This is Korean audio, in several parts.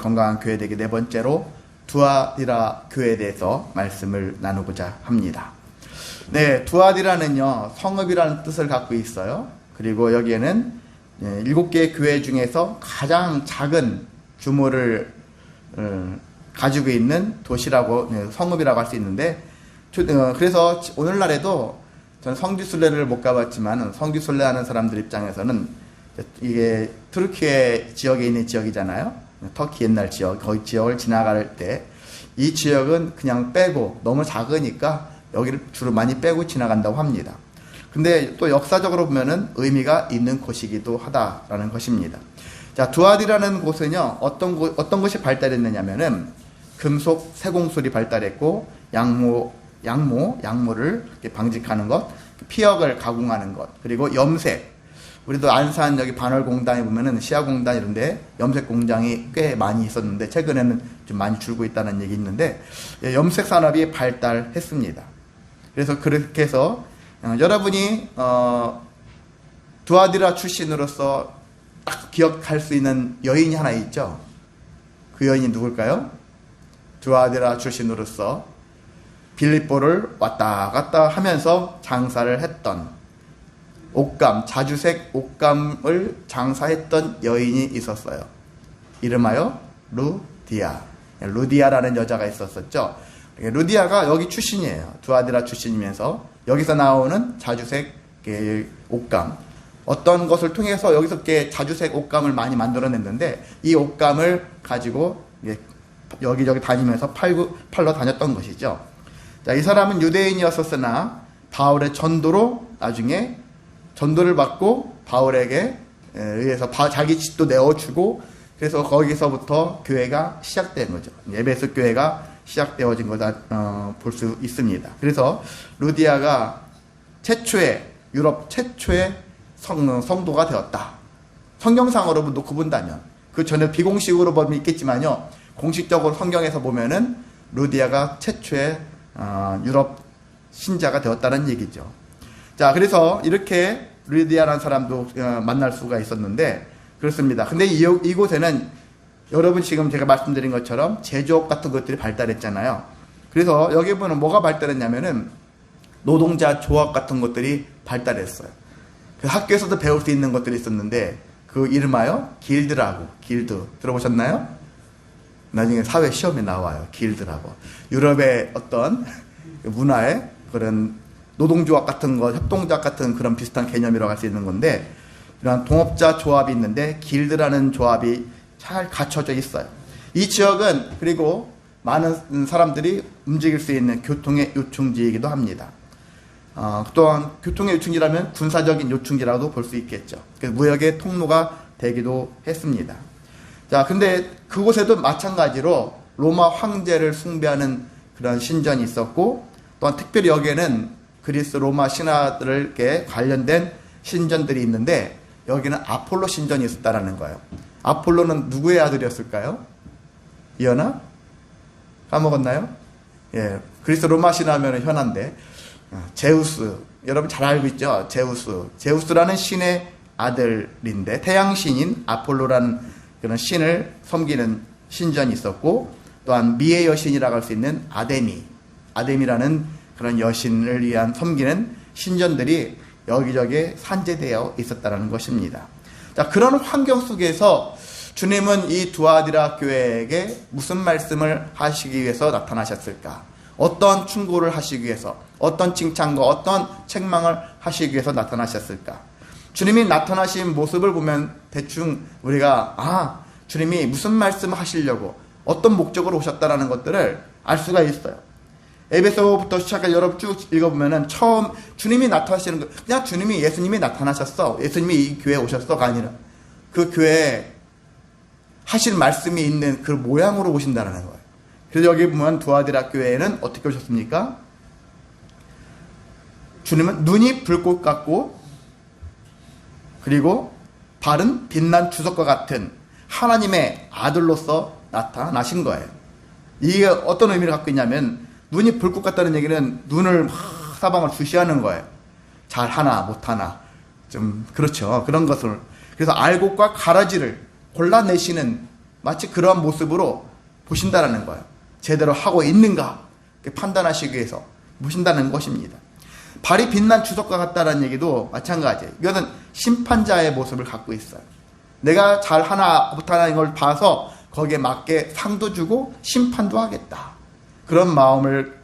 건강한 교회 되기 네 번째로 두아디라 교회에 대해서 말씀을 나누고자 합니다. 네, 두아디라는요, 성읍이라는 뜻을 갖고 있어요. 그리고 여기에는 7개의 교회 중에서 가장 작은 규모를 가지고 있는 도시라고, 성읍이라고 할 수 있는데, 그래서 오늘날에도 저는 성지순례를 못 가봤지만 성지순례 하는 사람들 입장에서는 이게 투르키예 지역에 있는 지역이잖아요. 터키 옛날 지역, 거기 지역을 지나갈 때 이 지역은 그냥 빼고 너무 작으니까 여기를 주로 많이 빼고 지나간다고 합니다. 근데 또 역사적으로 보면은 의미가 있는 곳이기도 하다라는 것입니다. 자, 두아디라는 곳은요, 어떤 것이 발달했느냐면은 금속 세공술이 발달했고, 양모를 이렇게 방직하는 것, 피역을 가공하는 것, 그리고 염색. 우리도 안산 여기 반월공단에 보면은 시아공단 이런데 염색 공장이 꽤 많이 있었는데 최근에는 좀 많이 줄고 있다는 얘기 있는데, 염색 산업이 발달했습니다. 그래서 그렇게 해서 여러분이 두아디라 출신으로서 딱 기억할 수 있는 여인이 하나 있죠. 그 여인이 누굴까요? 두아디라 출신으로서 빌립보를 왔다 갔다 하면서 장사를 했던 옷감, 자주색 옷감을 장사했던 여인이 있었어요. 이름하여 루디아라는 여자가 있었었죠. 루디아가 여기 출신이에요. 두아디라 출신이면서 여기서 나오는 자주색 옷감, 어떤 것을 통해서 여기서 이렇게 자주색 옷감을 많이 만들어냈는데 이 옷감을 가지고 여기저기 다니면서 팔러 다녔던 것이죠. 자, 이 사람은 유대인이었었으나 바울의 전도로 나중에 전도를 받고 바울에게 의해서 자기 집도 내어주고, 그래서 거기서부터 교회가 시작된 거죠. 에베소 교회가 시작되어진 거다 볼 수 있습니다. 그래서 루디아가 유럽 최초의 성도가 되었다. 성경상으로 놓고 본다면, 그 전에 비공식으로 보면 있겠지만요, 공식적으로 성경에서 보면은 루디아가 최초의 유럽 신자가 되었다는 얘기죠. 자, 그래서 이렇게 루디아라는 사람도 만날 수가 있었는데, 그렇습니다. 근데 이곳에는 여러분 지금 제가 말씀드린 것처럼 제조업 같은 것들이 발달했잖아요. 그래서 여기 보면 뭐가 발달했냐면은 노동자 조합 같은 것들이 발달했어요. 그 학교에서도 배울 수 있는 것들이 있었는데 그 이름하여 길드 들어보셨나요? 나중에 사회 시험에 나와요. 길드라고. 유럽의 어떤 문화의 그런 노동조합 같은 거, 협동조합 같은 그런 비슷한 개념이라고 할 수 있는 건데, 이런 동업자 조합이 있는데 길드라는 조합이 잘 갖춰져 있어요. 이 지역은 그리고 많은 사람들이 움직일 수 있는 교통의 요충지이기도 합니다. 또한 교통의 요충지라면 군사적인 요충지라도 볼 수 있겠죠. 그래서 무역의 통로가 되기도 했습니다. 자, 근데 그곳에도 마찬가지로 로마 황제를 숭배하는 그런 신전이 있었고, 또한 특별히 여기에는 그리스 로마 신화들에 관련된 신전들이 있는데 여기는 아폴로 신전이 있었다라는 거예요. 아폴로는 누구의 아들이었을까요? 이어나? 까먹었나요? 예, 그리스 로마 신화면 현아인데 제우스, 여러분 잘 알고 있죠? 제우스라는 신의 아들인데 태양신인 아폴로라는 그런 신을 섬기는 신전이 있었고, 또한 미의 여신이라고 할 수 있는 아데미라는 그런 여신을 위한 섬기는 신전들이 여기저기 산재되어 있었다는 것입니다. 자, 그런 환경 속에서 주님은 이 두아디라 교회에게 무슨 말씀을 하시기 위해서 나타나셨을까? 어떤 충고를 하시기 위해서, 어떤 칭찬과 어떤 책망을 하시기 위해서 나타나셨을까? 주님이 나타나신 모습을 보면 대충 우리가 주님이 무슨 말씀을 하시려고 어떤 목적으로 오셨다라는 것들을 알 수가 있어요. 에베소부터 시작해 여러분 쭉 읽어보면은 처음 주님이 나타나시는 거, 그냥 예수님이 나타나셨어, 예수님이 이 교회에 오셨어가 아니라 그 교회에 하실 말씀이 있는 그 모양으로 오신다는 거예요. 그래서 여기 보면 두아디라 교회에는 어떻게 오셨습니까? 주님은 눈이 불꽃 같고 그리고 발은 빛난 주석과 같은 하나님의 아들로서 나타나신 거예요. 이게 어떤 의미를 갖고 있냐면, 눈이 불꽃 같다는 얘기는 눈을 사방을 주시하는 거예요. 잘하나 못하나 좀 그렇죠. 그런 것을. 그래서 알곡과 가라지를 골라내시는 마치 그러한 모습으로 보신다라는 거예요. 제대로 하고 있는가 판단하시기 위해서 보신다는 것입니다. 발이 빛난 주석과 같다는 얘기도 마찬가지예요. 이것은 심판자의 모습을 갖고 있어요. 내가 잘 하나 못하는 걸 봐서 거기에 맞게 상도 주고 심판도 하겠다. 그런 마음을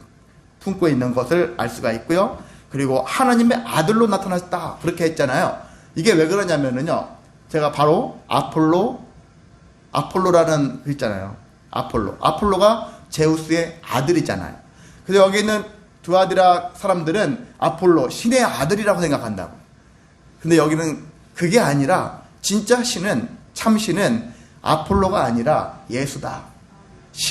품고 있는 것을 알 수가 있고요. 그리고 하나님의 아들로 나타났다. 그렇게 했잖아요. 이게 왜 그러냐면요. 제가 바로 아폴로라는 그 있잖아요. 아폴로가 제우스의 아들이잖아요. 그래서 여기 있는 두아디라 사람들은 아폴로, 신의 아들이라고 생각한다고. 근데 여기는 그게 아니라 진짜 신은, 참신은 아폴로가 아니라 예수다.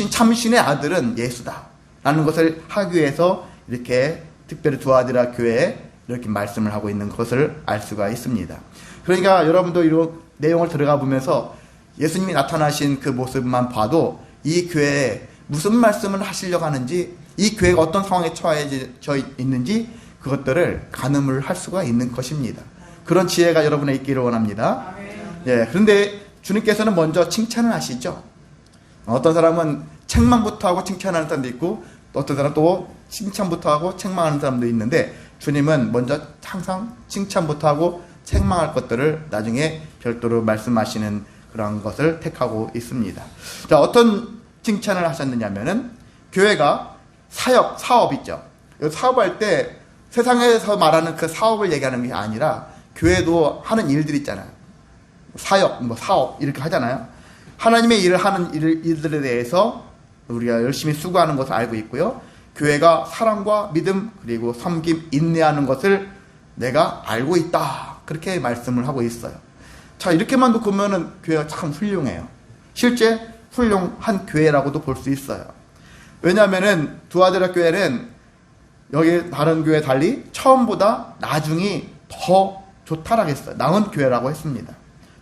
참신의 아들은 예수다. 라는 것을 하기 위해서 이렇게 특별히 두아디라 교회에 이렇게 말씀을 하고 있는 것을 알 수가 있습니다. 그러니까 여러분도 이런 내용을 들어가 보면서 예수님이 나타나신 그 모습만 봐도 이 교회에 무슨 말씀을 하시려고 하는지, 이 교회가 어떤 상황에 처해져 있는지 그것들을 가늠을 할 수가 있는 것입니다. 그런 지혜가 여러분에 있기를 원합니다. 예, 그런데 주님께서는 먼저 칭찬을 하시죠. 어떤 사람은 책망부터 하고 칭찬하는 사람도 있고, 또 어떤 사람은 또 칭찬부터 하고 책망하는 사람도 있는데, 주님은 먼저 항상 칭찬부터 하고 책망할 것들을 나중에 별도로 말씀하시는 그런 것을 택하고 있습니다. 자, 어떤 칭찬을 하셨느냐면은, 교회가 사업 있죠. 사업할 때 세상에서 말하는 그 사업을 얘기하는 게 아니라 교회도 하는 일들 있잖아요. 사업 이렇게 하잖아요. 하나님의 일을 하는 일들에 대해서 우리가 열심히 수고하는 것을 알고 있고요. 교회가 사랑과 믿음 그리고 섬김, 인내하는 것을 내가 알고 있다. 그렇게 말씀을 하고 있어요. 자, 이렇게만 놓고 보면은 교회가 참 훌륭해요. 실제 훌륭한 교회라고도 볼 수 있어요. 왜냐하면은 두아디라 교회는 여기 다른 교회 달리 처음보다 나중이 더 좋다라고 했어요. 나은 교회라고 했습니다.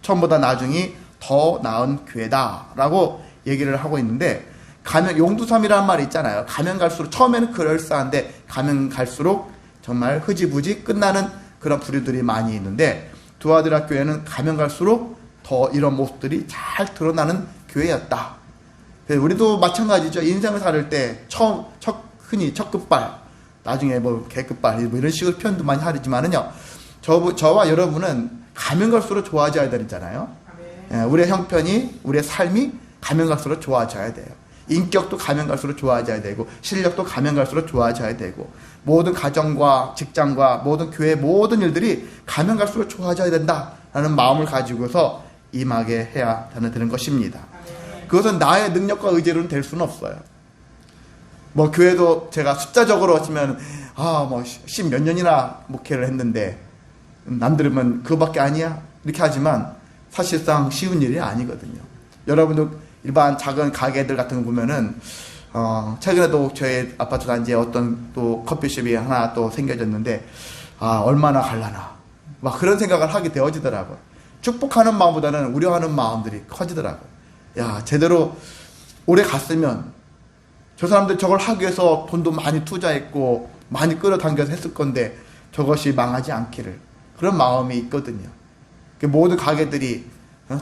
처음보다 나중이 더 나은 교회다라고 얘기를 하고 있는데, 용두삼이라는 말이 있잖아요. 가면 갈수록, 처음에는 그럴싸한데 가면 갈수록 정말 흐지부지 끝나는 그런 부류들이 많이 있는데, 두아디라 교회는 가면 갈수록 더 이런 모습들이 잘 드러나는 교회였다. 우리도 마찬가지죠. 인생을 살을 때 흔히 첫 끝발, 나중에 뭐 개끝발 뭐 이런 식으로 표현도 많이 하지만은요, 저와 여러분은 가면 갈수록 좋아져야 되잖아요. 우리의 형편이, 우리의 삶이 가면 갈수록 좋아져야 돼요. 인격도 가면 갈수록 좋아져야 되고, 실력도 가면 갈수록 좋아져야 되고, 모든 가정과 직장과 모든 교회 모든 일들이 가면 갈수록 좋아져야 된다라는 마음을 가지고서 임하게 해야 되는 것입니다. 그것은 나의 능력과 의지로는 될 수는 없어요. 뭐 교회도 제가 숫자적으로 치면 뭐 10몇 년이나 목회를 했는데 남들은 그거밖에 아니야 이렇게 하지만 사실상 쉬운 일이 아니거든요. 여러분도 일반 작은 가게들 같은 거 보면은 최근에도 저희 아파트 단지에 어떤 또 커피숍이 하나 또 생겨졌는데 얼마나 갈라나 막 그런 생각을 하게 되어지더라고요. 축복하는 마음보다는 우려하는 마음들이 커지더라고요. 야, 제대로 오래 갔으면 저 사람들 저걸 하기 위해서 돈도 많이 투자했고 많이 끌어당겨서 했을 건데 저것이 망하지 않기를, 그런 마음이 있거든요. 모든 가게들이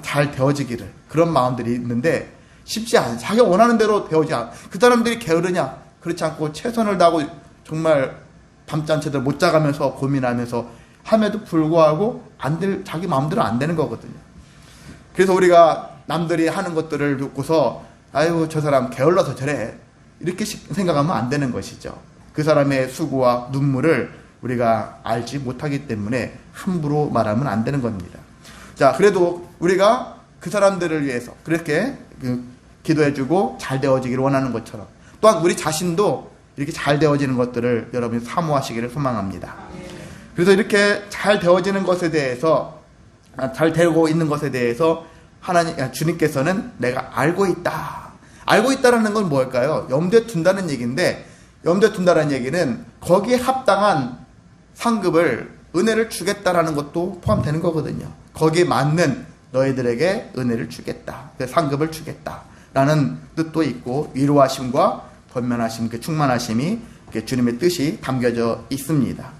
잘 되어지기를, 그런 마음들이 있는데 쉽지 않아요. 자기가 원하는 대로 되어지지 않아. 그 사람들이 게으르냐? 그렇지 않고 최선을 다하고 정말 밤잠 제대로 못 자가면서 고민하면서 함에도 불구하고 자기 마음대로 안 되는 거거든요. 그래서 우리가 남들이 하는 것들을 듣고서 아유 저 사람 게을러서 저래 이렇게 생각하면 안 되는 것이죠. 그 사람의 수고와 눈물을 우리가 알지 못하기 때문에 함부로 말하면 안 되는 겁니다. 자, 그래도 우리가 그 사람들을 위해서 그렇게 기도해주고 잘 되어지기를 원하는 것처럼, 또한 우리 자신도 이렇게 잘 되어지는 것들을 여러분이 사모하시기를 소망합니다. 그래서 이렇게 잘 되어지는 것에 대해서, 잘 되고 있는 것에 대해서 주님께서는 내가 알고 있다. 알고 있다라는 건 뭘까요? 염두에 둔다는 얘기인데, 염두에 둔다는 얘기는 거기에 합당한 상급을, 은혜를 주겠다라는 것도 포함되는 거거든요. 거기에 맞는 너희들에게 은혜를 주겠다. 상급을 주겠다라는 뜻도 있고, 위로하심과 권면하심, 그 충만하심이 주님의 뜻이 담겨져 있습니다.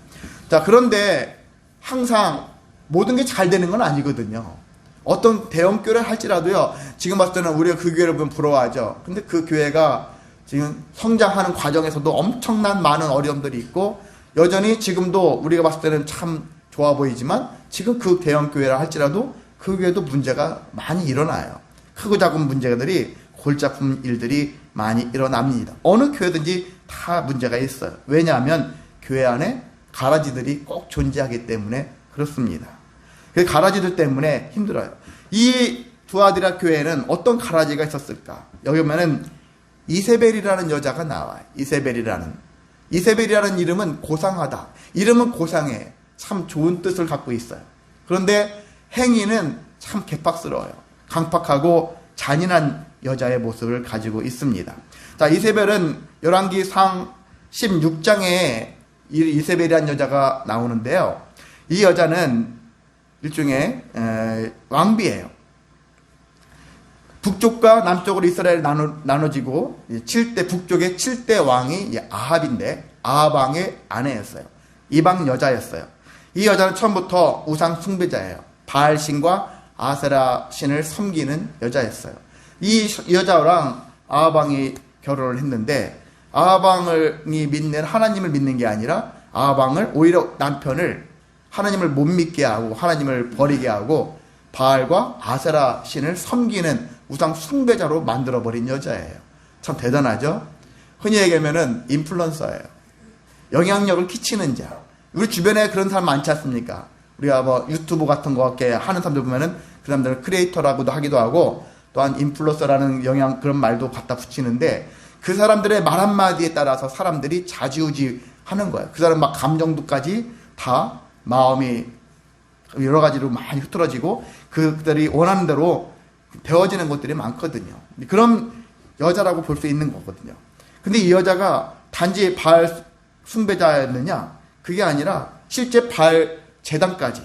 자, 그런데 항상 모든 게 잘 되는 건 아니거든요. 어떤 대형 교회를 할지라도요, 지금 봤을 때는 우리가 그 교회를 보면 부러워하죠. 근데 그 교회가 지금 성장하는 과정에서도 엄청난 많은 어려움들이 있고, 여전히 지금도 우리가 봤을 때는 참 좋아 보이지만, 지금 그 대형 교회를 할지라도 그 교회도 문제가 많이 일어나요. 크고 작은 문제들이, 골치 아픈 일들이 많이 일어납니다. 어느 교회든지 다 문제가 있어요. 왜냐하면 교회 안에 가라지들이 꼭 존재하기 때문에 그렇습니다. 그 가라지들 때문에 힘들어요. 이 두아디라 교회에는 어떤 가라지가 있었을까? 여기 보면은 이세벨이라는 여자가 나와요. 이세벨이라는 이름은 고상하다. 이름은 고상해. 참 좋은 뜻을 갖고 있어요. 그런데 행위는 참 개팍스러워요. 강팍하고 잔인한 여자의 모습을 가지고 있습니다. 자, 이세벨은 열왕기상 16장에 이세벨이라는 여자가 나오는데요. 이 여자는 일종의 왕비예요. 북쪽과 남쪽으로 이스라엘 나눠지고 북쪽의 7대 왕이 아합인데, 아합 왕의 아내였어요. 이방 여자였어요. 이 여자는 처음부터 우상 숭배자예요. 바알 신과 아세라 신을 섬기는 여자였어요. 이 여자랑 아합 왕이 결혼을 했는데, 아합 왕이 믿는 하나님을 믿는 게 아니라 아합 왕을 오히려 남편을 하나님을 못 믿게 하고 하나님을 버리게 하고 바알과 아세라 신을 섬기는 우상 숭배자로 만들어버린 여자예요. 참 대단하죠? 흔히 얘기하면은 인플루언서예요. 영향력을 끼치는 자. 우리 주변에 그런 사람 많지 않습니까? 우리가 뭐 유튜브 같은 거 이렇게 하는 사람들 보면은 그 사람들은 크리에이터라고도 하기도 하고, 또한 인플루언서라는 그런 말도 갖다 붙이는데, 그 사람들의 말 한마디에 따라서 사람들이 좌지우지 하는 거예요. 그 사람 막 감정도까지 다 마음이 여러 가지로 많이 흐트러지고 그들이 원하는 대로 되어지는 것들이 많거든요. 그런 여자라고 볼 수 있는 거거든요. 근데 이 여자가 단지 바알 숭배자였느냐? 그게 아니라 실제 바알 제단까지,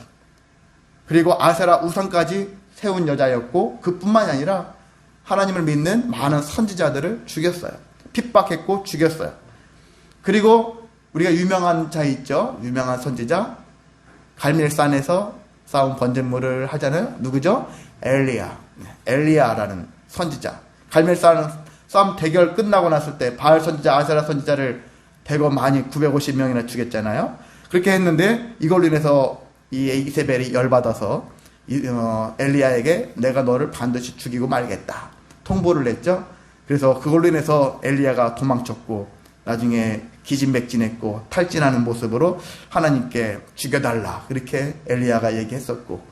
그리고 아세라 우상까지 세운 여자였고, 그뿐만이 아니라 하나님을 믿는 많은 선지자들을 죽였어요. 핍박했고 죽였어요. 그리고 우리가 유명한 자 있죠? 유명한 선지자, 갈멜산에서 싸운 번제물을 하잖아요. 누구죠? 엘리야라는 선지자. 갈멜산 싸움 대결 끝나고 났을 때 바알 선지자, 아세라 선지자를 대거 많이 950명이나 죽였잖아요. 그렇게 했는데 이걸로 인해서 이 이세벨이 열받아서 엘리야에게 내가 너를 반드시 죽이고 말겠다 통보를 했죠. 그래서 그걸로 인해서 엘리야가 도망쳤고, 나중에 기진맥진했고 탈진하는 모습으로 하나님께 죽여달라 그렇게 엘리야가 얘기했었고,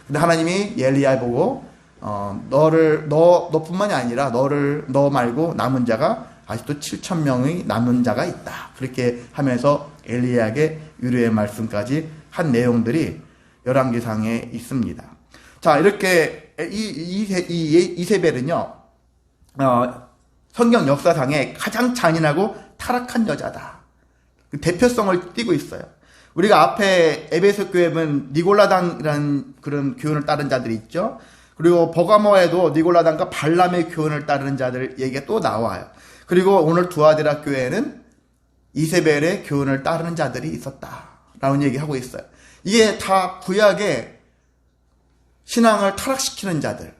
근데 하나님이 엘리야 보고 너뿐만이 아니라 너 말고 남은 자가 아직도 7,000명의 남은 자가 있다 그렇게 하면서 엘리야에게 위로의 말씀까지 한 내용들이 열왕기상에 있습니다. 자, 이렇게 이세벨은요, 성경 역사상에 가장 잔인하고 타락한 여자다. 그 대표성을 띠고 있어요. 우리가 앞에 에베소 교회는 니골라당이라는 그런 교훈을 따른 자들이 있죠. 그리고 버가모에도 니골라당과 발람의 교훈을 따르는 자들 얘기가 또 나와요. 그리고 오늘 두아디라 교회에는 이세벨의 교훈을 따르는 자들이 있었다라는 얘기하고 있어요. 이게 다 구약의 신앙을 타락시키는 자들,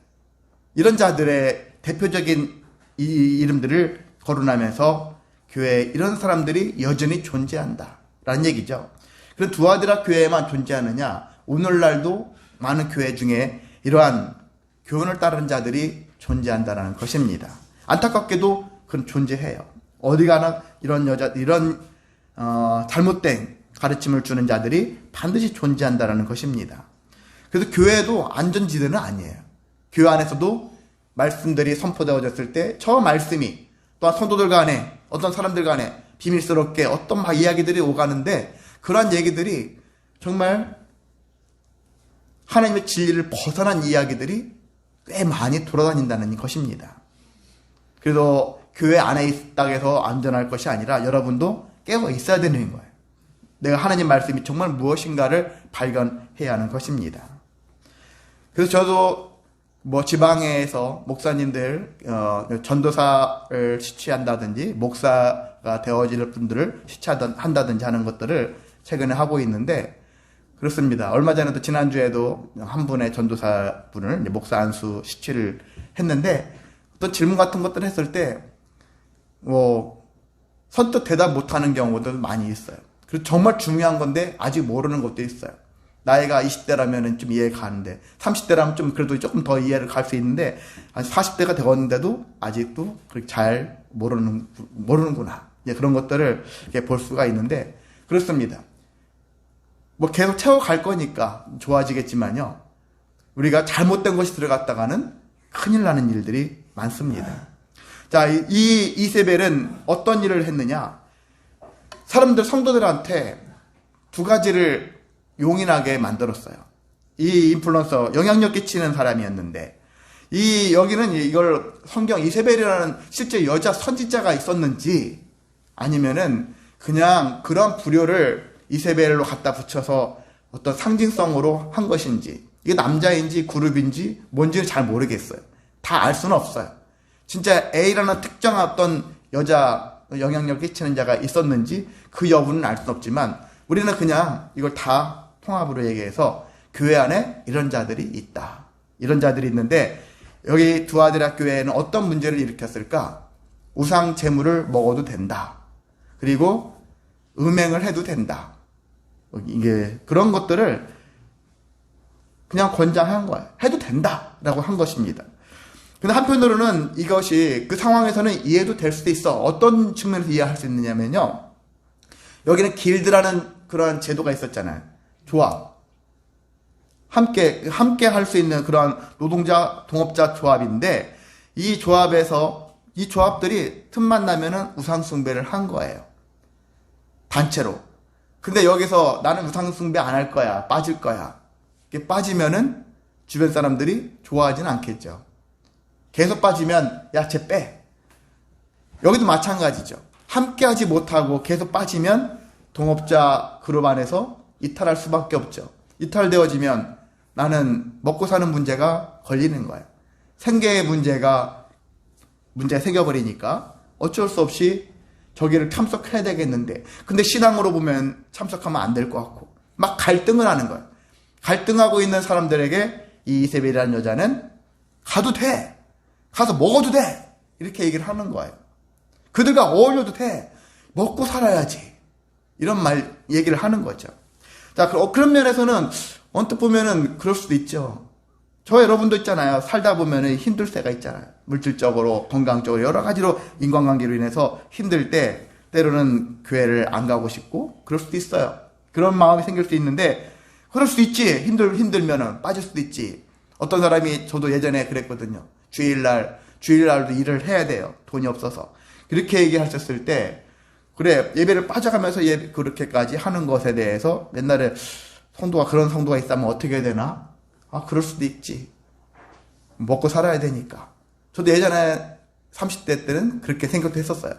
이런 자들의 대표적인 이 이름들을 거론하면서 교회에 이런 사람들이 여전히 존재한다라는 얘기죠. 그럼 두아디라 교회에만 존재하느냐? 오늘날도 많은 교회 중에 이러한 교훈을 따르는 자들이 존재한다는 것입니다. 안타깝게도 그런 존재해요. 어디 가나 이런 잘못된 가르침을 주는 자들이 반드시 존재한다는 것입니다. 그래서 교회도 안전지대는 아니에요. 교회 안에서도 말씀들이 선포되어졌을 때 저 말씀이 또한 성도들 간에 어떤 사람들 간에 비밀스럽게 어떤 막 이야기들이 오가는데, 그러한 얘기들이 정말 하나님의 진리를 벗어난 이야기들이 꽤 많이 돌아다닌다는 것입니다. 그래서 교회 안에 있다고 해서 안전할 것이 아니라 여러분도 깨어 있어야 되는 거예요. 내가 하나님 말씀이 정말 무엇인가를 발견해야 하는 것입니다. 그래서 저도 지방에서 목사님들 전도사를 시취한다든지 목사가 되어질 분들을 시취한다든지 하는 것들을 최근에 하고 있는데, 그렇습니다. 얼마 전에도 지난주에도 한 분의 전도사 분을 목사 안수 시취를 했는데 어떤 질문 같은 것들을 했을 때 선뜻 대답 못하는 경우도 많이 있어요. 그리고 정말 중요한 건데 아직 모르는 것도 있어요. 나이가 20대라면 좀 이해가 가는데 30대라면 좀 그래도 조금 더 이해를 갈 수 있는데 40대가 되었는데도 아직도 그렇게 잘 모르는구나. 그런 것들을 이렇게 볼 수가 있는데 그렇습니다. 계속 채워갈 거니까 좋아지겠지만요. 우리가 잘못된 것이 들어갔다가는 큰일 나는 일들이 많습니다. 자, 이 이세벨은 어떤 일을 했느냐? 사람들, 성도들한테 두 가지를 용인하게 만들었어요. 이 인플루언서, 영향력 끼치는 사람이었는데, 여기는 이걸 성경 이세벨이라는 실제 여자 선지자가 있었는지, 아니면은 그냥 그런 부류를 이세벨로 갖다 붙여서 어떤 상징성으로 한 것인지, 이게 남자인지 그룹인지 뭔지는 잘 모르겠어요. 다 알 수는 없어요. 진짜 A라는 특정한 어떤 여자 영향력 끼치는 자가 있었는지 그 여부는 알 수는 없지만 우리는 그냥 이걸 다 통합으로 얘기해서 교회 안에 이런 자들이 있다. 이런 자들이 있는데 여기 두아디라 교회에는 어떤 문제를 일으켰을까? 우상 제물을 먹어도 된다. 그리고 음행을 해도 된다. 이게 그런 것들을 그냥 권장한 거예요. 해도 된다라고 한 것입니다. 근데 한편으로는 이것이 그 상황에서는 이해도 될 수도 있어. 어떤 측면에서 이해할 수 있느냐면요. 여기는 길드라는 그런 제도가 있었잖아요. 조합. 함께 할 수 있는 그런 노동자, 동업자 조합인데 이 조합들이 틈만 나면은 우상숭배를 한 거예요. 단체로. 근데 여기서 나는 우상숭배 안 할 거야. 빠질 거야. 이렇게 빠지면은 주변 사람들이 좋아하진 않겠죠. 계속 빠지면 야, 쟤 빼. 여기도 마찬가지죠. 함께 하지 못하고 계속 빠지면 동업자 그룹 안에서 이탈할 수밖에 없죠. 이탈되어지면 나는 먹고 사는 문제가 걸리는 거예요. 생계의 문제가 생겨버리니까 어쩔 수 없이 저기를 참석해야 되겠는데 근데 신앙으로 보면 참석하면 안 될 것 같고 막 갈등을 하는 거예요. 갈등하고 있는 사람들에게 이 이세벨이라는 여자는 가도 돼. 가서 먹어도 돼. 이렇게 얘기를 하는 거예요. 그들과 어울려도 돼. 먹고 살아야지. 이런 얘기를 하는 거죠. 자, 그런 면에서는 언뜻 보면은 그럴 수도 있죠. 저 여러분도 있잖아요. 살다 보면은 힘들 때가 있잖아요. 물질적으로, 건강적으로, 여러 가지로 인간관계로 인해서 힘들 때, 때로는 교회를 안 가고 싶고, 그럴 수도 있어요. 그런 마음이 생길 수 있는데, 그럴 수도 있지. 힘들면은 빠질 수도 있지. 어떤 사람이, 저도 예전에 그랬거든요. 주일날도 일을 해야 돼요. 돈이 없어서. 그렇게 얘기하셨을 때, 그래, 예배를 빠져가면서 그렇게까지 하는 것에 대해서 옛날에 그런 성도가 있다면 어떻게 해야 되나? 그럴 수도 있지. 먹고 살아야 되니까. 저도 예전에 30대 때는 그렇게 생각도 했었어요.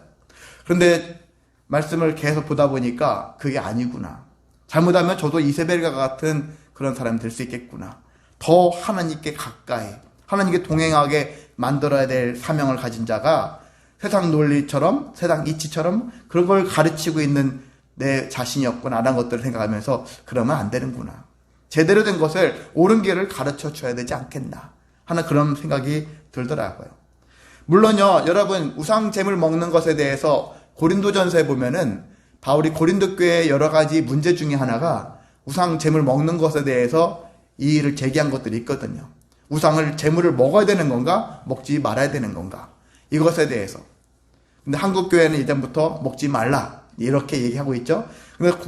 그런데 말씀을 계속 보다 보니까 그게 아니구나. 잘못하면 저도 이세벨과 같은 그런 사람이 될 수 있겠구나. 더 하나님께 가까이, 하나님께 동행하게 만들어야 될 사명을 가진 자가 세상 논리처럼, 세상 이치처럼 그런 걸 가르치고 있는 내 자신이었구나 라는 것들을 생각하면서 그러면 안 되는구나. 제대로 된 것을 옳은 길을 가르쳐 줘야 되지 않겠나 하는 그런 생각이 들더라고요. 물론요, 여러분 우상 제물 먹는 것에 대해서 고린도전서에 보면은 바울이 고린도 교회의 여러 가지 문제 중에 하나가 우상 제물 먹는 것에 대해서 이의를 제기한 것들이 있거든요. 우상을 제물을 먹어야 되는 건가, 먹지 말아야 되는 건가, 이것에 대해서. 근데 한국 교회는 이전부터 먹지 말라 이렇게 얘기하고 있죠.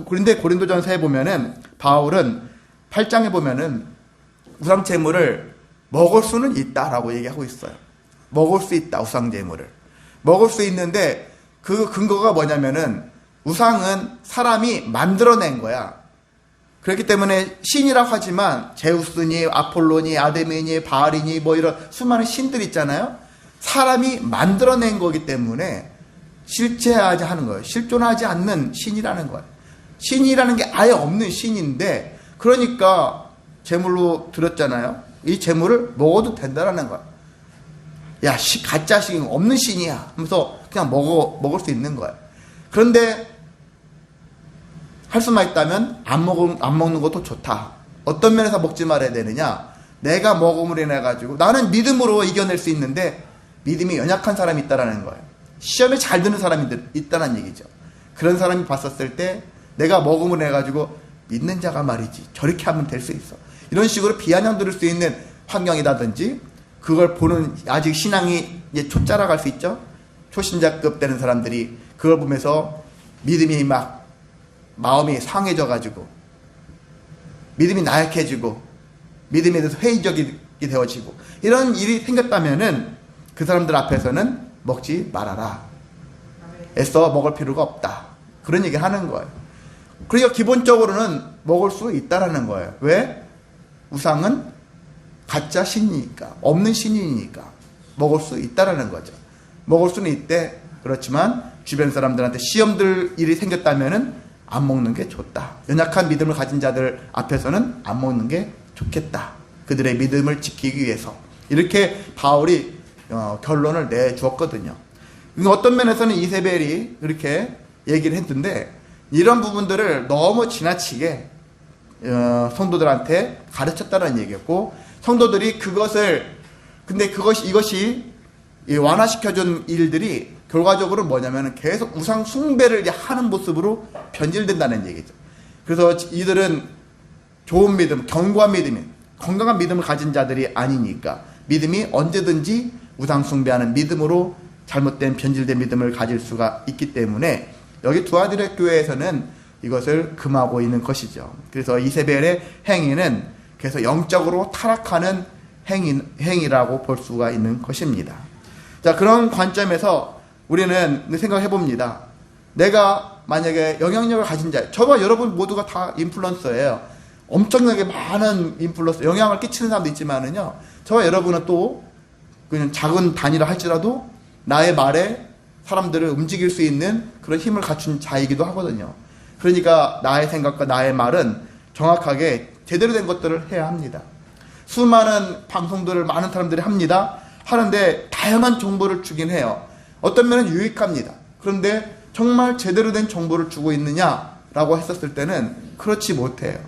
그런데 고린도전서에 보면은 바울은 8장에 보면은 우상 제물을 먹을 수는 있다라고 얘기하고 있어요. 먹을 수 있다, 우상 제물을. 먹을 수 있는데 그 근거가 뭐냐면은 우상은 사람이 만들어낸 거야. 그렇기 때문에 신이라고 하지만 제우스니 아폴로니 아데미니 바알이니 뭐 이런 수많은 신들 있잖아요. 사람이 만들어낸 거기 때문에 실체하지 하는 거예요. 실존하지 않는 신이라는 거예요. 신이라는 게 아예 없는 신인데 그러니까 제물로 드렸잖아요. 이 제물을 먹어도 된다라는 거야. 야, 가짜 신, 없는 신이야 하면서 그냥 먹을 수 있는 거야. 그런데 할 수만 있다면 안 먹는 것도 좋다. 어떤 면에서 먹지 말아야 되느냐? 내가 먹음으로 인해 가지고 나는 믿음으로 이겨낼 수 있는데 믿음이 연약한 사람이 있다라는 거예요. 시험에 잘 드는 사람이 있다는 얘기죠. 그런 사람이 봤었을 때 내가 먹음으로 인해 가지고 믿는 자가 말이지 저렇게 하면 될 수 있어. 이런 식으로 비아냥 들을 수 있는 환경이라든지 그걸 보는 아직 신앙이 이제 초짜라갈 수 있죠. 초신자급 되는 사람들이 그걸 보면서 믿음이 막 마음이 상해져 가지고 믿음이 나약해지고 믿음에 대해서 회의적이 되어지고 이런 일이 생겼다면은 그 사람들 앞에서는 먹지 말아라. 애써 먹을 필요가 없다. 그런 얘기를 하는 거예요. 그러니까 기본적으로는 먹을 수 있다라는 거예요. 왜? 우상은 가짜 신이니까, 없는 신이니까 먹을 수 있다라는 거죠. 먹을 수는 있대. 그렇지만 주변 사람들한테 시험들 일이 생겼다면은 안 먹는 게 좋다. 연약한 믿음을 가진 자들 앞에서는 안 먹는 게 좋겠다. 그들의 믿음을 지키기 위해서. 이렇게 바울이 결론을 내주었거든요. 어떤 면에서는 이세벨이 그렇게 얘기를 했는데 이런 부분들을 너무 지나치게 성도들한테 가르쳤다는 얘기였고 성도들이 이것이 완화시켜준 일들이 결과적으로 뭐냐면 계속 우상 숭배를 하는 모습으로 변질된다는 얘기죠. 그래서 이들은 좋은 믿음, 견고한 믿음, 건강한 믿음을 가진 자들이 아니니까 믿음이 언제든지 우상 숭배하는 믿음으로 잘못된 변질된 믿음을 가질 수가 있기 때문에 여기 두아디라 교회에서는 이것을 금하고 있는 것이죠. 그래서 이세벨의 행위는 그래서 영적으로 타락하는 행위라고 볼 수가 있는 것입니다. 자, 그런 관점에서 우리는 생각해 봅니다. 내가 만약에 영향력을 가진 자, 저와 여러분 모두가 다 인플루언서예요. 엄청나게 많은 인플루언서, 영향을 끼치는 사람도 있지만은요, 저와 여러분은 또 그냥 작은 단위라 할지라도 나의 말에 사람들을 움직일 수 있는 그런 힘을 갖춘 자이기도 하거든요. 그러니까 나의 생각과 나의 말은 정확하게 제대로 된 것들을 해야 합니다. 수많은 방송들을 많은 사람들이 합니다. 하는데 다양한 정보를 주긴 해요. 어떤 면은 유익합니다. 그런데 정말 제대로 된 정보를 주고 있느냐라고 했었을 때는 그렇지 못해요.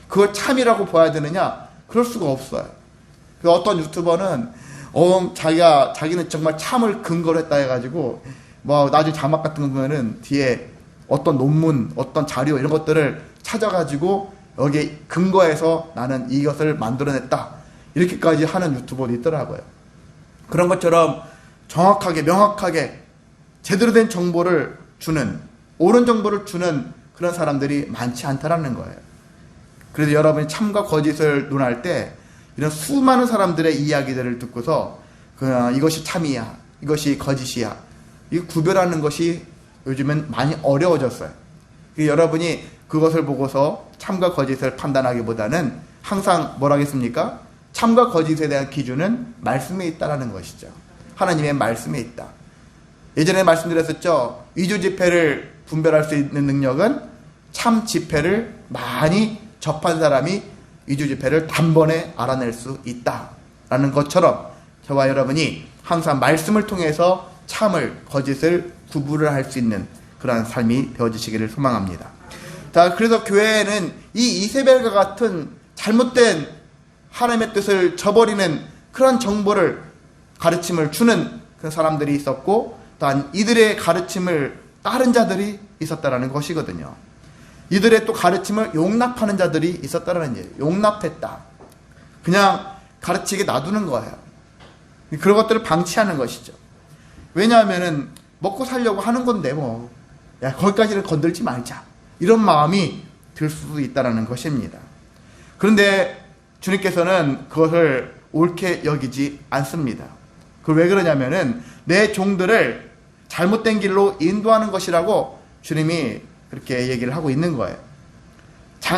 그걸 참이라고 봐야 되느냐? 그럴 수가 없어요. 어떤 유튜버는 자기는 정말 참을 근거로 했다 해가지고 나중에 자막 같은 거 보면은 뒤에 어떤 논문, 어떤 자료 이런 것들을 찾아가지고 여기에 근거해서 나는 이것을 만들어냈다 이렇게까지 하는 유튜버도 있더라고요. 그런 것처럼 정확하게 명확하게 제대로 된 정보를 주는, 옳은 정보를 주는 그런 사람들이 많지 않다라는 거예요. 그래서 여러분이 참과 거짓을 논할 때 이런 수많은 사람들의 이야기들을 듣고서 이것이 참이야, 이것이 거짓이야, 이 구별하는 것이 요즘엔 많이 어려워졌어요. 여러분이 그것을 보고서 참과 거짓을 판단하기보다는 항상 뭐라겠습니까? 참과 거짓에 대한 기준은 말씀에 있다라는 것이죠. 하나님의 말씀에 있다. 예전에 말씀드렸었죠. 위조 지폐를 분별할 수 있는 능력은 참 지폐를 많이 접한 사람이 위조 지폐를 단번에 알아낼 수 있다라는 것처럼 저와 여러분이 항상 말씀을 통해서 참을, 거짓을 구분을 할 수 있는 그러한 삶이 되어지시기를 소망합니다. 자, 그래서 교회에는 이 이세벨과 같은 잘못된 하나님의 뜻을 저버리는 그런 정보를, 가르침을 주는 그런 사람들이 있었고, 또한 이들의 가르침을 따른 자들이 있었다라는 것이거든요. 이들의 또 가르침을 용납하는 자들이 있었다라는 얘기예요. 용납했다. 그냥 가르치게 놔두는 거예요. 그런 것들을 방치하는 것이죠. 왜냐하면은 먹고 살려고 하는 건데 거기까지는 건들지 말자. 이런 마음이 들 수도 있다라는 것입니다. 그런데 주님께서는 그것을 옳게 여기지 않습니다. 그걸 왜 그러냐면은 내 종들을 잘못된 길로 인도하는 것이라고 주님이 그렇게 얘기를 하고 있는 거예요.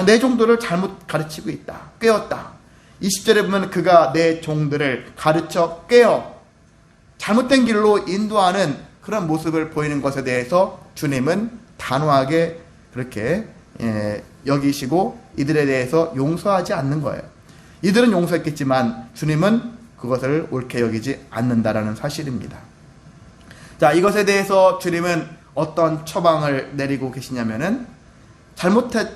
내 종들을 잘못 가르치고 있다. 꿰었다. 20절에 보면 그가 내 종들을 가르쳐 꿰어 잘못된 길로 인도하는 그런 모습을 보이는 것에 대해서 주님은 단호하게 그렇게 여기시고 이들에 대해서 용서하지 않는 거예요. 이들은 용서했겠지만 주님은 그것을 옳게 여기지 않는다라는 사실입니다. 자, 이것에 대해서 주님은 어떤 처방을 내리고 계시냐면은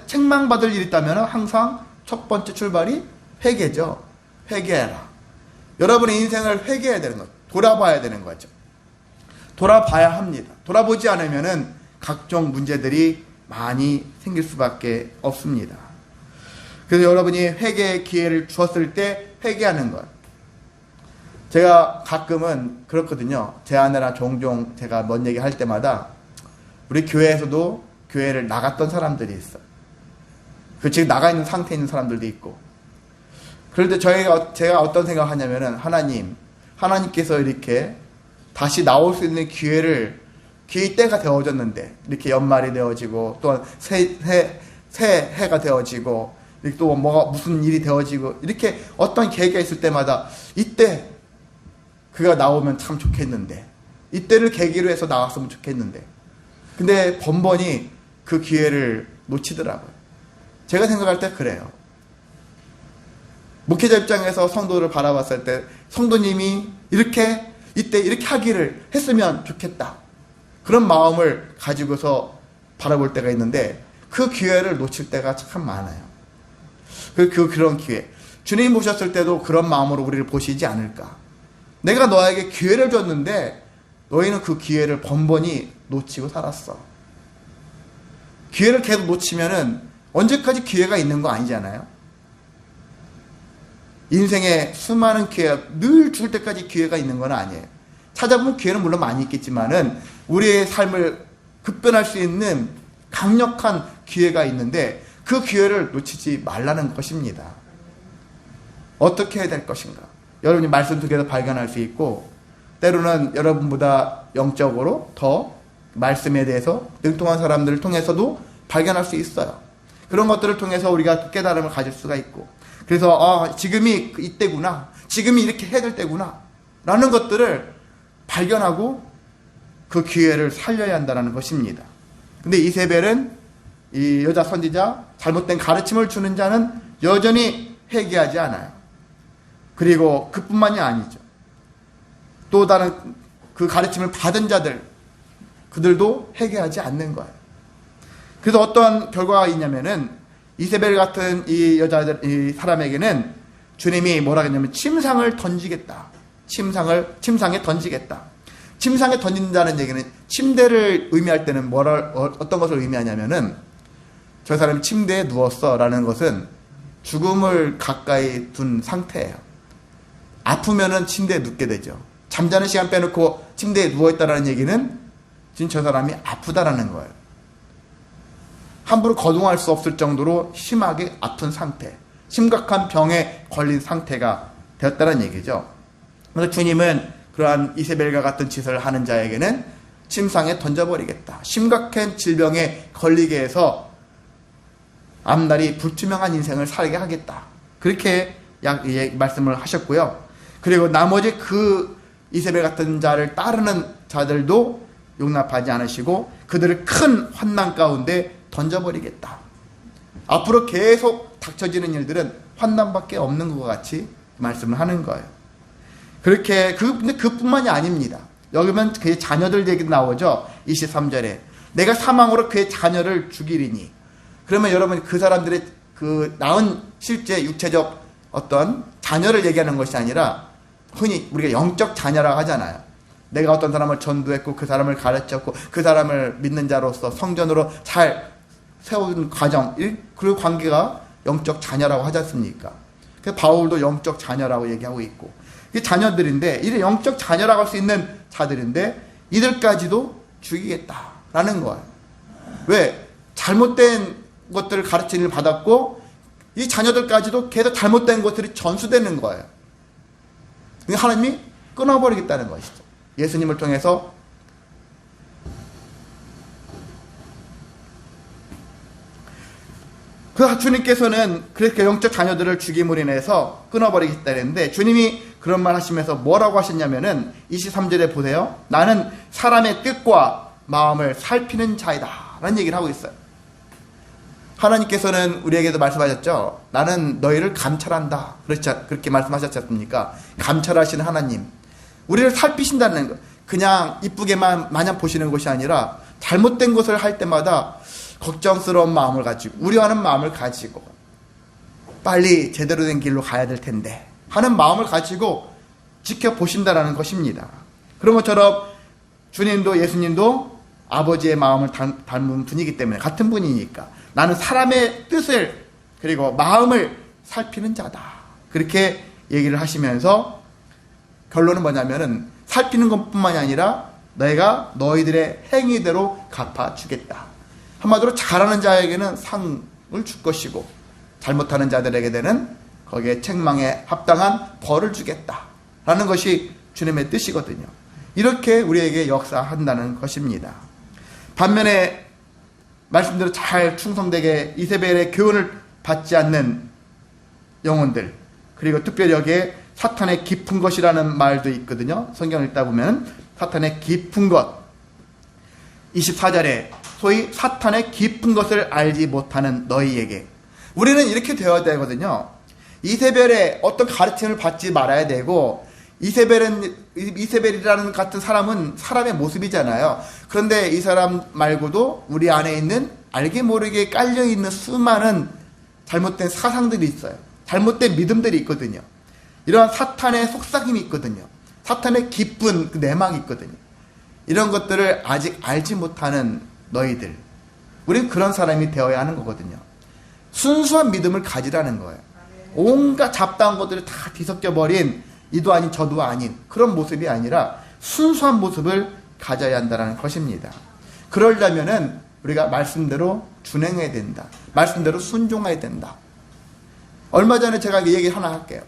책망받을 일이 있다면 항상 첫 번째 출발이 회개죠. 회개해라. 여러분의 인생을 회개해야 되는 거죠. 돌아봐야 되는 거죠. 돌아봐야 합니다. 돌아보지 않으면은 각종 문제들이 많이 생길 수밖에 없습니다. 그래서 여러분이 회개의 기회를 주었을 때 회개하는 것. 제가 가끔은 그렇거든요. 제 아내랑 종종 제가 뭔 얘기 할 때마다 우리 교회에서도 교회를 나갔던 사람들이 있어. 지금 나가 있는 상태에 있는 사람들도 있고. 그런데 제가 어떤 생각을 하냐면은 하나님께서 이렇게 다시 나올 수 있는 기회의 때가 되어졌는데, 이렇게 연말이 되어지고, 또 새해가 되어지고, 이렇게 또 무슨 일이 되어지고, 이렇게 어떤 계기가 있을 때마다, 이때 그가 나오면 참 좋겠는데, 이때를 계기로 해서 나왔으면 좋겠는데, 근데 번번이 그 기회를 놓치더라고요. 제가 생각할 때 그래요. 목회자 입장에서 성도를 바라봤을 때, 성도님이 이때 이렇게 하기를 했으면 좋겠다. 그런 마음을 가지고서 바라볼 때가 있는데 그 기회를 놓칠 때가 참 많아요. 그런 기회. 주님 보셨을 때도 그런 마음으로 우리를 보시지 않을까. 내가 너에게 기회를 줬는데 너희는 그 기회를 번번이 놓치고 살았어. 기회를 계속 놓치면은 언제까지 기회가 있는 거 아니잖아요. 인생에 수많은 기회가 늘 죽을 때까지 기회가 있는 건 아니에요. 찾아보면 기회는 물론 많이 있겠지만은 우리의 삶을 급변할 수 있는 강력한 기회가 있는데 그 기회를 놓치지 말라는 것입니다. 어떻게 해야 될 것인가? 여러분이 말씀 속에서 발견할 수 있고, 때로는 여러분보다 영적으로 더 말씀에 대해서 능통한 사람들을 통해서도 발견할 수 있어요. 그런 것들을 통해서 우리가 깨달음을 가질 수가 있고, 그래서 지금이 이때구나, 지금이 이렇게 해야 될 때구나 라는 것들을 발견하고 그 기회를 살려야 한다는 것입니다. 근데 이세벨은, 이 여자 선지자, 잘못된 가르침을 주는 자는 여전히 회개하지 않아요. 그리고 그뿐만이 아니죠. 또 다른 그 가르침을 받은 자들, 그들도 회개하지 않는 거예요. 그래서 어떤 결과가 있냐면은 이세벨 같은 이 사람에게는 주님이 뭐라 했냐면 침상을 던지겠다. 침상에 던지겠다. 침상에 던진다는 얘기는 침대를 의미할 때는 어떤 것을 의미하냐면은 저 사람이 침대에 누웠어 라는 것은 죽음을 가까이 둔 상태예요. 아프면은 침대에 눕게 되죠. 잠자는 시간 빼놓고 침대에 누워있다라는 얘기는 지금 저 사람이 아프다라는 거예요. 함부로 거동할 수 없을 정도로 심하게 아픈 상태, 심각한 병에 걸린 상태가 되었다는 얘기죠. 그래서 주님은 그러한 이세벨과 같은 짓을 하는 자에게는 침상에 던져버리겠다. 심각한 질병에 걸리게 해서 앞날이 불투명한 인생을 살게 하겠다. 그렇게 말씀을 하셨고요. 그리고 나머지 그 이세벨 같은 자를 따르는 자들도 용납하지 않으시고 그들을 큰 환난 가운데 던져버리겠다. 앞으로 계속 닥쳐지는 일들은 환난밖에 없는 것 같이 말씀을 하는 거예요. 그렇게 근데 그뿐만이 아닙니다. 여기면 그의 자녀들 얘기 나오죠. 23절에 내가 사망으로 그의 자녀를 죽이리니. 그러면 여러분 그 사람들의 그 낳은 실제 육체적 어떤 자녀를 얘기하는 것이 아니라 흔히 우리가 영적 자녀라고 하잖아요. 내가 어떤 사람을 전도했고 그 사람을 가르쳤고 그 사람을 믿는 자로서 성전으로 잘 세운 과정, 그 관계가 영적 자녀라고 하지 않습니까? 그래서 바울도 영적 자녀라고 얘기하고 있고 이 자녀들인데 이 영적 자녀라고 할 수 있는 자들인데 이들까지도 죽이겠다라는 거예요. 왜? 잘못된 것들을 가르침을 받았고 이 자녀들까지도 계속 잘못된 것들이 전수되는 거예요. 하나님이 끊어버리겠다는 것이죠. 예수님을 통해서 그 주님께서는 그렇게 영적 자녀들을 죽임으로 인해서 끊어버리겠다 했는데 주님이 그런 말 하시면서 뭐라고 하셨냐면은 23절에 보세요. 나는 사람의 뜻과 마음을 살피는 자이다 라는 얘기를 하고 있어요. 하나님께서는 우리에게도 말씀하셨죠. 나는 너희를 감찰한다. 그렇게 말씀하셨지 않습니까? 감찰하시는 하나님. 우리를 살피신다는 것. 그냥 이쁘게만 마냥 보시는 것이 아니라 잘못된 것을 할 때마다 걱정스러운 마음을 가지고 우려하는 마음을 가지고 빨리 제대로 된 길로 가야 될 텐데 하는 마음을 가지고 지켜보신다라는 것입니다. 그런 것처럼 주님도 예수님도 아버지의 마음을 닮은 분이기 때문에 같은 분이니까 나는 사람의 뜻을 그리고 마음을 살피는 자다. 그렇게 얘기를 하시면서 결론은 뭐냐면은 살피는 것뿐만이 아니라 내가 너희들의 행위대로 갚아주겠다. 한마디로 잘하는 자에게는 상을 줄 것이고 잘못하는 자들에게는 거기에 책망에 합당한 벌을 주겠다 라는 것이 주님의 뜻이거든요. 이렇게 우리에게 역사한다는 것입니다. 반면에 말씀대로 잘 충성되게 이세벨의 교훈을 받지 않는 영혼들, 그리고 특별히 여기에 사탄의 깊은 것이라는 말도 있거든요. 성경을 읽다 보면 사탄의 깊은 것 24절에 소위 사탄의 깊은 것을 알지 못하는 너희에게, 우리는 이렇게 되어야 되거든요. 이세벨의 어떤 가르침을 받지 말아야 되고, 이세벨이라는 같은 사람은 사람의 모습이잖아요. 그런데 이 사람 말고도 우리 안에 있는 알게 모르게 깔려있는 수많은 잘못된 사상들이 있어요. 잘못된 믿음들이 있거든요. 이러한 사탄의 속삭임이 있거든요. 사탄의 깊은 그 내막이 있거든요. 이런 것들을 아직 알지 못하는 너희들, 우리는 그런 사람이 되어야 하는 거거든요. 순수한 믿음을 가지라는 거예요. 온갖 잡다한 것들을 다 뒤섞여버린 이도 아닌 저도 아닌 그런 모습이 아니라 순수한 모습을 가져야 한다는 것입니다. 그러려면은 우리가 말씀대로 준행해야 된다. 말씀대로 순종해야 된다. 얼마 전에 제가 얘기 하나 할게요.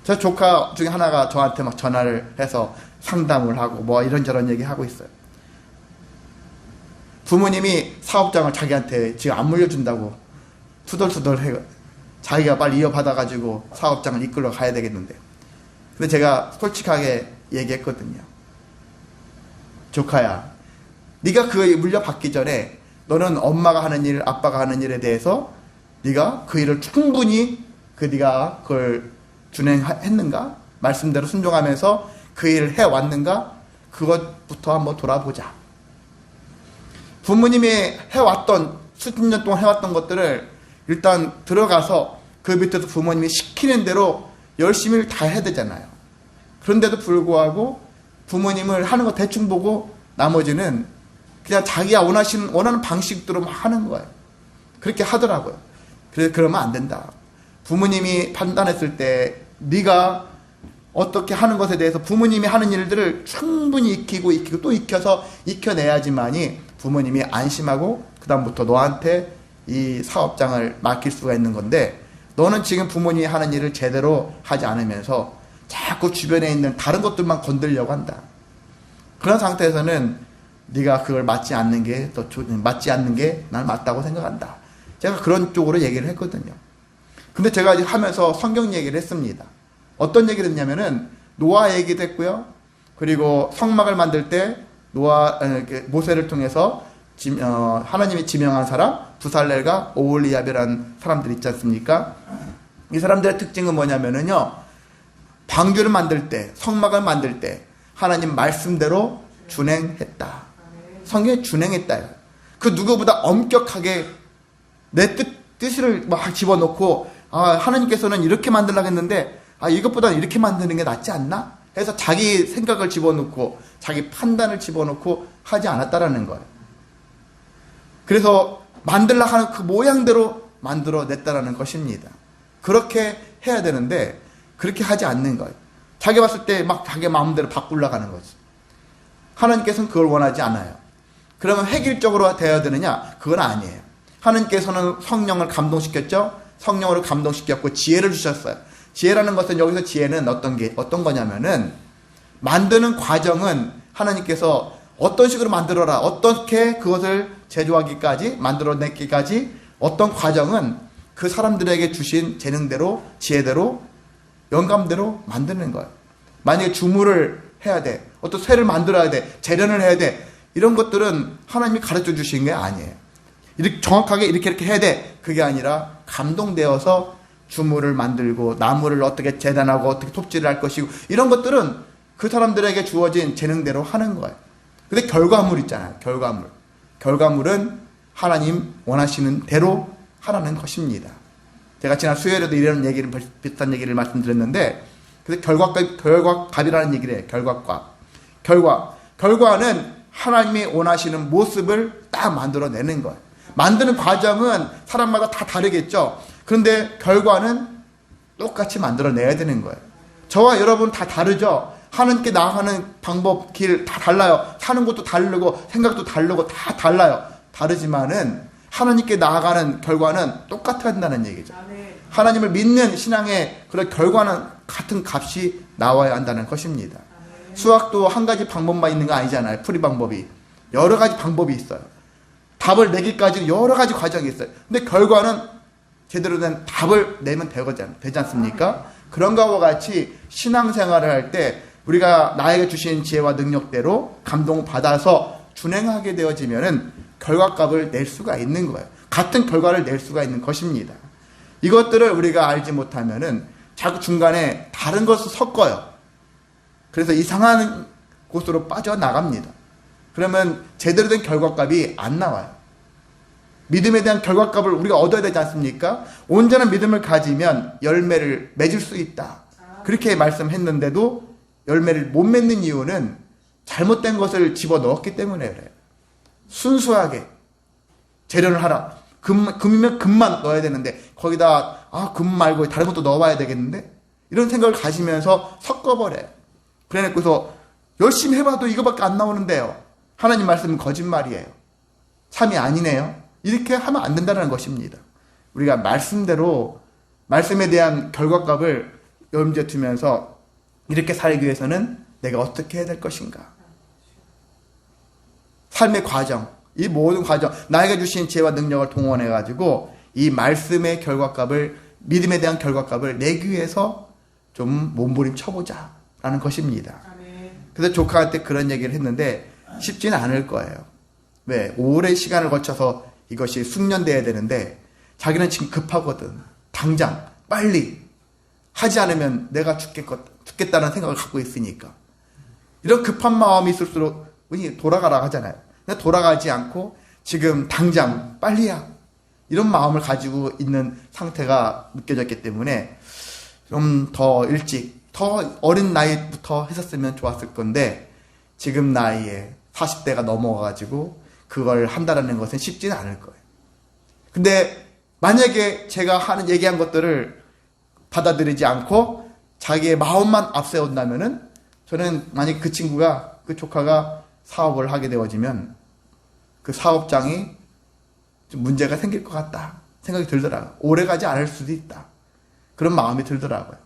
제 조카 중에 하나가 저한테 막 전화를 해서 상담을 하고 뭐 이런저런 얘기 하고 있어요. 부모님이 사업장을 자기한테 지금 안 물려준다고 투덜투덜 해요. 자기가 빨리 이어받아가지고 사업장을 이끌어 가야 되겠는데. 근데 제가 솔직하게 얘기했거든요. 조카야, 네가 그 물려받기 전에 너는 엄마가 하는 일, 아빠가 하는 일에 대해서 네가 그 일을 충분히 네가 그걸 준행했는가? 말씀대로 순종하면서 그 일을 해왔는가? 그것부터 한번 돌아보자. 부모님이 해왔던, 수십 년 동안 해왔던 것들을 일단 들어가서 그 밑에서 부모님이 시키는 대로 열심히 다 해야 되잖아요. 그런데도 불구하고 부모님을 하는 거 대충 보고 나머지는 그냥 자기가 원하는 방식대로만 하는 거예요. 그렇게 하더라고요. 그래서 그러면 안 된다. 부모님이 판단했을 때 네가 어떻게 하는 것에 대해서 부모님이 하는 일들을 충분히 익히고 또 익혀서 익혀내야지만이 부모님이 안심하고 그 다음부터 너한테 이 사업장을 맡길 수가 있는 건데, 너는 지금 부모님이 하는 일을 제대로 하지 않으면서 자꾸 주변에 있는 다른 것들만 건들려고 한다. 그런 상태에서는 네가 그걸 맞지 않는 게 난 맞다고 생각한다. 제가 그런 쪽으로 얘기를 했거든요. 근데 제가 이제 하면서 성경 얘기를 했습니다. 어떤 얘기를 했냐면은 노아 얘기도 했고요. 그리고 성막을 만들 때 모세를 통해서 하나님이 지명한 사람 부살렐과 오홀리압이라는 사람들이 있지 않습니까? 이 사람들의 특징은 뭐냐면은요, 방주를 만들 때, 성막을 만들 때 하나님 말씀대로 준행했다. 성경에 준행했다. 그 누구보다 엄격하게 내 뜻을 막 집어넣고, 하나님께서는 이렇게 만들려고 했는데 이것보다는 이렇게 만드는 게 낫지 않나? 해서 자기 생각을 집어넣고 자기 판단을 집어넣고 하지 않았다라는 거예요. 그래서 만들려고 하는 그 모양대로 만들어냈다라는 것입니다. 그렇게 해야 되는데 그렇게 하지 않는 거예요. 자기 봤을 때 막 자기 마음대로 바꾸려고 하는 거지. 하나님께서는 그걸 원하지 않아요. 그러면 획일적으로 되어야 되느냐? 그건 아니에요. 하나님께서는 성령을 감동시켰죠? 성령으로 감동시켰고 지혜를 주셨어요. 지혜라는 것은, 여기서 지혜는 어떤 거냐면은, 만드는 과정은 하나님께서 어떤 식으로 만들어라, 어떻게 그것을 제조하기까지, 만들어내기까지 어떤 과정은 그 사람들에게 주신 재능대로, 지혜대로, 영감대로 만드는 거예요. 만약에 주물을 해야 돼, 어떤 쇠를 만들어야 돼, 재련을 해야 돼, 이런 것들은 하나님이 가르쳐 주신 게 아니에요. 이렇게 정확하게 이렇게 해야 돼, 그게 아니라 감동되어서 주물을 만들고 나무를 어떻게 재단하고 어떻게 톱질을 할 것이고, 이런 것들은 그 사람들에게 주어진 재능대로 하는 거예요. 근데 결과물 있잖아요. 결과물. 결과물은 하나님 원하시는 대로 하라는 것입니다. 제가 지난 수요일에도 이런 얘기를, 비슷한 얘기를 말씀드렸는데, 그래서 결과값이라는 얘기를 해요. 결과는 하나님이 원하시는 모습을 딱 만들어내는 거예요. 만드는 과정은 사람마다 다 다르겠죠. 그런데 결과는 똑같이 만들어내야 되는 거예요. 저와 여러분 다 다르죠. 하나님께 나아가는 방법, 길 다 달라요. 사는 것도 다르고 생각도 다르고 다 달라요. 다르지만은 하나님께 나아가는 결과는 똑같아야 한다는 얘기죠. 하나님을 믿는 신앙의 그런 결과는 같은 값이 나와야 한다는 것입니다. 수학도 한 가지 방법만 있는 거 아니잖아요. 풀이 방법이. 여러 가지 방법이 있어요. 답을 내기까지 여러 가지 과정이 있어요. 근데 결과는 제대로 된 답을 내면 되지 않습니까? 그런 것과 같이 신앙생활을 할 때 우리가 나에게 주신 지혜와 능력대로 감동받아서 준행하게 되어지면은 결과값을 낼 수가 있는 거예요. 같은 결과를 낼 수가 있는 것입니다. 이것들을 우리가 알지 못하면은 자꾸 중간에 다른 것을 섞어요. 그래서 이상한 곳으로 빠져나갑니다. 그러면 제대로 된 결과값이 안 나와요. 믿음에 대한 결과값을 우리가 얻어야 되지 않습니까? 온전한 믿음을 가지면 열매를 맺을 수 있다. 그렇게 말씀했는데도 열매를 못 맺는 이유는 잘못된 것을 집어넣었기 때문에 그래요. 순수하게 재련을 하라. 금이면 금만 넣어야 되는데 거기다 금 말고 다른 것도 넣어봐야 되겠는데 이런 생각을 가지면서 섞어버려요. 그래놓고서 열심히 해봐도 이거밖에 안 나오는데요. 하나님 말씀은 거짓말이에요. 참이 아니네요. 이렇게 하면 안 된다는 것입니다. 우리가 말씀대로 말씀에 대한 결과값을 염두에 두면서 이렇게 살기 위해서는 내가 어떻게 해야 될 것인가. 삶의 과정, 이 모든 과정, 나에게 주신 지혜와 능력을 동원해가지고 이 말씀의 결과값을, 믿음에 대한 결과값을 내기 위해서 좀 몸부림 쳐보자 라는 것입니다. 그래서 조카한테 그런 얘기를 했는데 쉽지는 않을 거예요. 왜? 오랜 시간을 거쳐서 이것이 숙련돼야 되는데 자기는 지금 급하거든. 당장 빨리 하지 않으면 내가 죽겠다는 생각을 갖고 있으니까. 이런 급한 마음이 있을수록 돌아가라 하잖아요. 근데 돌아가지 않고 지금 당장 빨리야 이런 마음을 가지고 있는 상태가 느껴졌기 때문에 좀 더 일찍, 더 어린 나이부터 했었으면 좋았을 건데 지금 나이에 40대가 넘어가가지고 그걸 한다라는 것은 쉽지는 않을 거예요. 근데 만약에 제가 얘기한 것들을 받아들이지 않고 자기의 마음만 앞세운다면은 저는 만약에 그 친구가, 그 조카가 사업을 하게 되어지면 그 사업장이 좀 문제가 생길 것 같다 생각이 들더라고요. 오래가지 않을 수도 있다. 그런 마음이 들더라고요.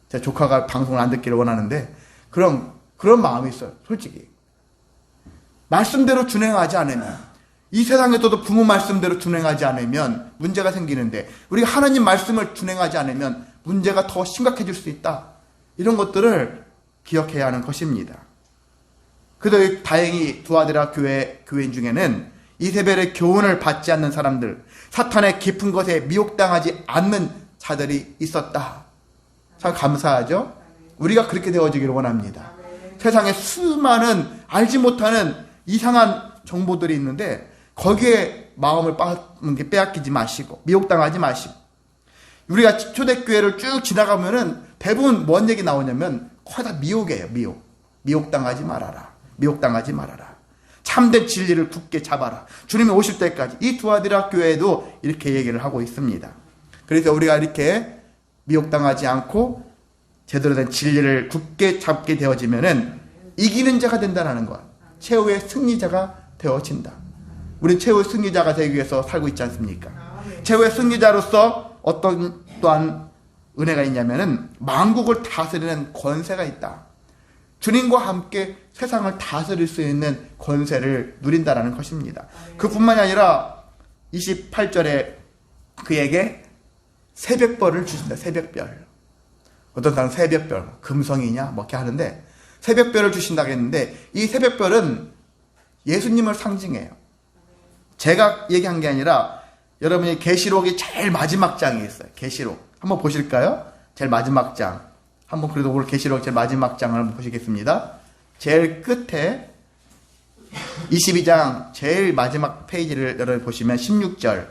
제 조카가 방송을 안 듣기를 원하는데 그런 마음이 있어요. 솔직히. 말씀대로 준행하지 않으면, 이 세상에서도 부모 말씀대로 준행하지 않으면 문제가 생기는데 우리가 하나님 말씀을 준행하지 않으면 문제가 더 심각해질 수 있다. 이런 것들을 기억해야 하는 것입니다. 그래도 다행히 두아디라 교회인 중에는 이세벨의 교훈을 받지 않는 사람들, 사탄의 깊은 것에 미혹당하지 않는 자들이 있었다. 참 감사하죠? 우리가 그렇게 되어지기를 원합니다. 세상에 수많은 알지 못하는 이상한 정보들이 있는데 거기에 마음을 빼앗기지 마시고 미혹당하지 마시고, 우리가 초대교회를 쭉 지나가면은 대부분 뭔 얘기 나오냐면 거의 다 미혹이에요. 미혹당하지 말아라. 미혹당하지 말아라. 참된 진리를 굳게 잡아라. 주님이 오실 때까지. 이 두아디라 교회에도 이렇게 얘기를 하고 있습니다. 그래서 우리가 이렇게 미혹당하지 않고 제대로 된 진리를 굳게 잡게 되어지면은 이기는 자가 된다는 것. 최후의 승리자가 되어진다. 우리는 최후의 승리자가 되기 위해서 살고 있지 않습니까? 최후의 승리자로서 어떤 또한 은혜가 있냐면은 만국을 다스리는 권세가 있다. 주님과 함께 세상을 다스릴 수 있는 권세를 누린다라는 것입니다. 그뿐만이 아니라 28절에 그에게 새벽별을 주신다. 새벽별. 어떤 사람은 새벽별, 금성이냐 뭐 이렇게 하는데 새벽별을 주신다고 했는데 이 새벽별은 예수님을 상징해요. 제가 얘기한 게 아니라 여러분이 계시록이 제일 마지막 장에 있어요. 계시록 한번 보실까요? 제일 마지막 장. 한번 그래도 오늘 계시록 제일 마지막 장을 한번 보시겠습니다. 제일 끝에 22장 제일 마지막 페이지를 여러분 보시면 16절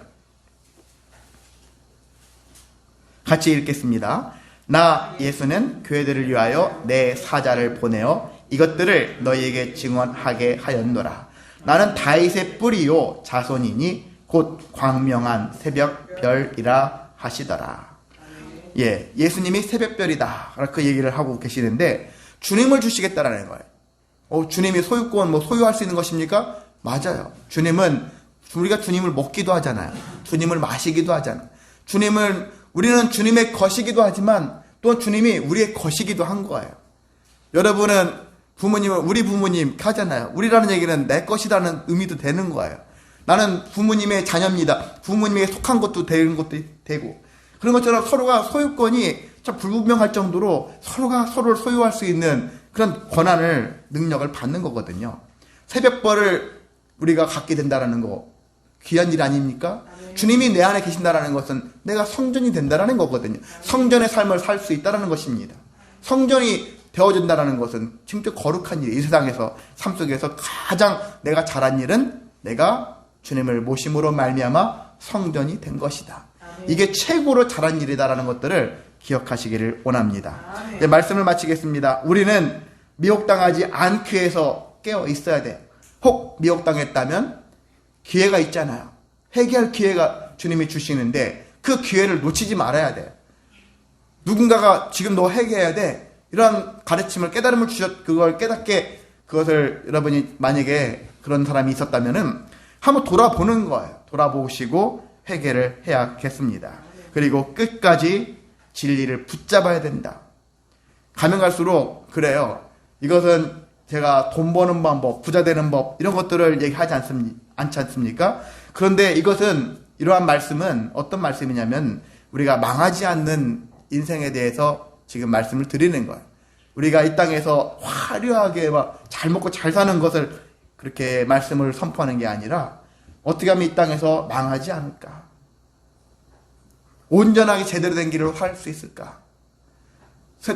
같이 읽겠습니다. 나 예수는 교회들을 위하여 내 사자를 보내어 이것들을 너희에게 증언하게 하였노라. 나는 다윗의 뿌리요 자손이니 곧 광명한 새벽별이라 하시더라. 예, 예수님이 새벽별이다 그 얘기를 하고 계시는데 주님을 주시겠다라는 거예요. 주님이 소유권 소유할 수 있는 것입니까? 맞아요. 우리가 주님을 먹기도 하잖아요. 주님을 마시기도 하잖아요. 우리는 주님의 것이기도 하지만 또 주님이 우리의 것이기도 한 거예요. 여러분은 우리 부모님 하잖아요. 우리라는 얘기는 내 것이라는 의미도 되는 거예요. 나는 부모님의 자녀입니다. 부모님에게 속한 것도 되는 것도 되고 그런 것처럼 서로가 소유권이 참 불분명할 정도로 서로가 서로를 소유할 수 있는 그런 권한을 능력을 받는 거거든요. 새벽벌을 우리가 갖게 된다는 거 귀한 일 아닙니까? 주님이 내 안에 계신다는 것은 내가 성전이 된다는 거거든요. 성전의 삶을 살 수 있다는 것입니다. 성전이 되어준다는 것은 진짜 거룩한 일이에요. 이 세상에서 삶 속에서 가장 내가 잘한 일은 내가 주님을 모심으로 말미암아 성전이 된 것이다. 이게 최고로 잘한 일이다라는 것들을 기억하시기를 원합니다. 네, 말씀을 마치겠습니다. 우리는 미혹당하지 않기 위해서 깨어 있어야 돼요. 혹 미혹당했다면 기회가 있잖아요. 회개할 기회가 주님이 주시는데 그 기회를 놓치지 말아야 돼요. 누군가가 지금 너 회개해야 돼. 이런 가르침을 깨달음을 그걸 깨닫게 그것을 여러분이 만약에 그런 사람이 있었다면은 한번 돌아보는 거예요. 돌아보시고 회개를 해야겠습니다. 그리고 끝까지 진리를 붙잡아야 된다. 가면 갈수록 그래요. 이것은 제가 돈 버는 방법, 부자 되는 법 이런 것들을 얘기하지 않지 않습니까? 그런데 이러한 말씀은 어떤 말씀이냐면 우리가 망하지 않는 인생에 대해서 지금 말씀을 드리는 거예요. 우리가 이 땅에서 화려하게 잘 먹고 잘 사는 것을 그렇게 말씀을 선포하는 게 아니라 어떻게 하면 이 땅에서 망하지 않을까? 온전하게 제대로 된 길을 살 수 있을까?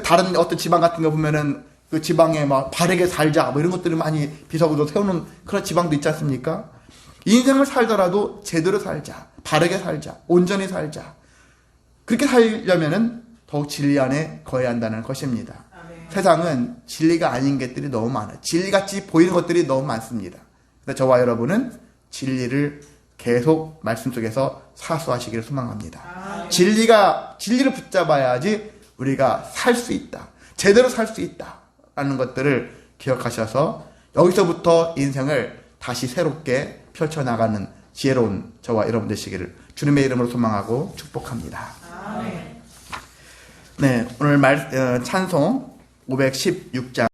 다른 어떤 지방 같은 거 보면은 그 지방에 바르게 살자 이런 것들을 많이 비석으로 세우는 그런 지방도 있지 않습니까? 인생을 살더라도 제대로 살자, 바르게 살자, 온전히 살자. 그렇게 살려면은 더욱 진리 안에 거해야 한다는 것입니다. 아멘. 세상은 진리가 아닌 것들이 너무 많아요. 진리같이 보이는 것들이 너무 많습니다. 그래서 저와 여러분은 진리를 계속 말씀 속에서 사수하시기를 소망합니다. 아멘. 진리를 붙잡아야지 우리가 살 수 있다. 제대로 살 수 있다. 라는 것들을 기억하셔서 여기서부터 인생을 다시 새롭게 펼쳐나가는 지혜로운 저와 여러분 되시기를 주님의 이름으로 소망하고 축복합니다. 아멘. 네, 오늘 찬송 516장